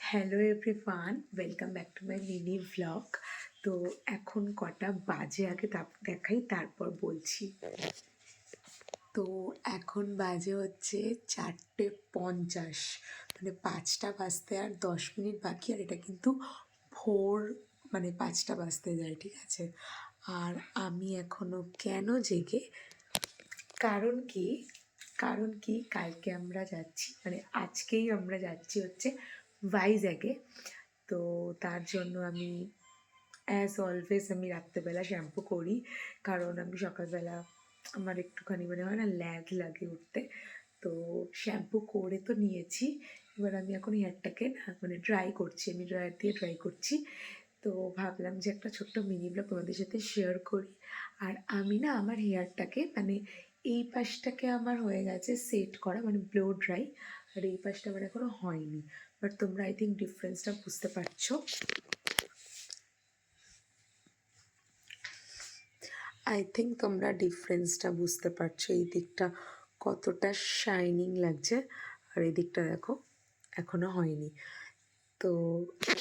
Hello everyone, welcome back to my mini vlog. তো এখন কটা বাজে আগে দেখাই, তারপর বলছি। তো এখন বাজে হচ্ছে 4:50, মানে 5টা বাজতে আর 10 মিনিট বাকি। আর এটা কিন্তু ভোর, মানে 5টা বাজতে যায়, ঠিক আছে। আর আমি এখনও কেন জেগে, কারণ কি কালকে আমরা যাচ্ছি, মানে আজকেই আমরা যাচ্ছি হচ্ছে ভাইজ্যাগে। তো তার জন্য আমি অ্যাজ অলওয়েজ আমি রাত্রেবেলা শ্যাম্পু করি, কারণ আমি সকালবেলা আমার একটুখানি মানে হয় না, লাগে উঠতে। তো শ্যাম্পু করে তো নিয়েছি, এবার আমি এখন হেয়ারটাকে না মানে ড্রাই করছি, আমি ড্রায়ার দিয়ে ড্রাই করছি। তো ভাবলাম যে একটা ছোট্ট মিনি ব্লগ তোমাদের সাথে শেয়ার করি। আর আমি না আমার হেয়ারটাকে মানে এই পাশটাকে আমার হয়ে গেছে সেট করা, মানে ব্লো ড্রাই, আর এই পাশটা আমার এখনও হয়নি। বাট তোমরা আই থিঙ্ক ডিফারেন্সটা বুঝতে পারছো। তোমরা ডিফারেন্সটা বুঝতে পারছো, এই দিকটা কতটা শাইনিং লাগছে, আর এই দিকটা দেখো এখনও হয়নি। তো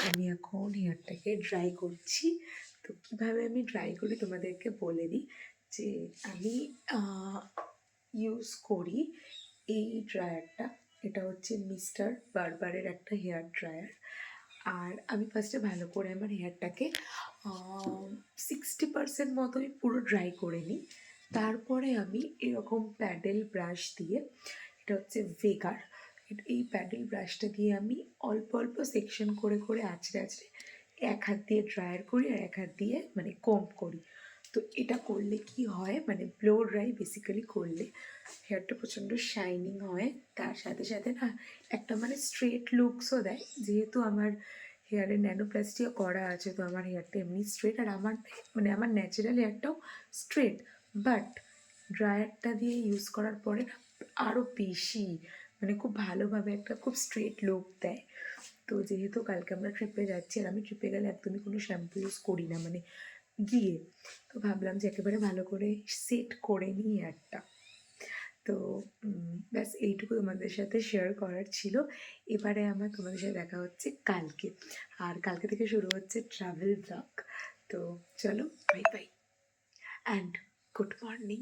আমি এখন হেয়ারটাকে ড্রাই করছি। তো কীভাবে আমি ড্রাই করি তোমাদেরকে বলে দিই, যে আমি ইউজ করি এই ড্রায়ারটা। এটা হচ্ছে মিস্টার বারবারের একটা হেয়ার ড্রায়ার। আর আমি ফার্স্টে ভালো করে আমার হেয়ারটাকে 60% মতো আমি পুরো ড্রাই করে নিই। তারপরে আমি এরকম প্যাডেল ব্রাশ দিয়ে, এটা হচ্ছে ভেগার, এই প্যাডেল ব্রাশটা দিয়ে আমি অল্প অল্প সেকশন করে করে আঁচড়ে আঁচড়ে এক হাত দিয়ে ড্রায়ার করি আর এক হাত দিয়ে মানে কম্ব করি। তো এটা করলে কি হয়, মানে ব্লো ড্রাই বেসিক্যালি করলে হেয়ারটা প্রচণ্ড শাইনিং হয়, তার সাথে সাথে না একটা মানে স্ট্রেট লুকসও দেয়। যেহেতু আমার হেয়ারে ন্যানোপ্লাস্টিও করা আছে, তো আমার হেয়ারটা এমনি স্ট্রেট, আর আমার মানে আমার ন্যাচারাল হেয়ারটাও স্ট্রেট। বাট ড্রায়ারটা দিয়ে ইউজ করার পরে না আরও বেশি মানে খুব ভালোভাবে একটা খুব স্ট্রেট লুক দেয়। তো যেহেতু কালকে আমরা ট্রিপে যাচ্ছি, আর আমি ট্রিপে গেলে একদমই কোনো শ্যাম্পু ইউজ করি না মানে গিয়ে, তো ভাবলাম যে একেবারে ভালো করে সেট করে নিই হেয়ারটা। তো ব্যাস এইটুকু তোমাদের সাথে শেয়ার করার ছিল। এবারে আমার তোমাদের সাথে দেখা হচ্ছে কালকে, আর কালকে থেকে শুরু হচ্ছে ট্রাভেল ব্লগ। তো চলো, bye bye and good morning.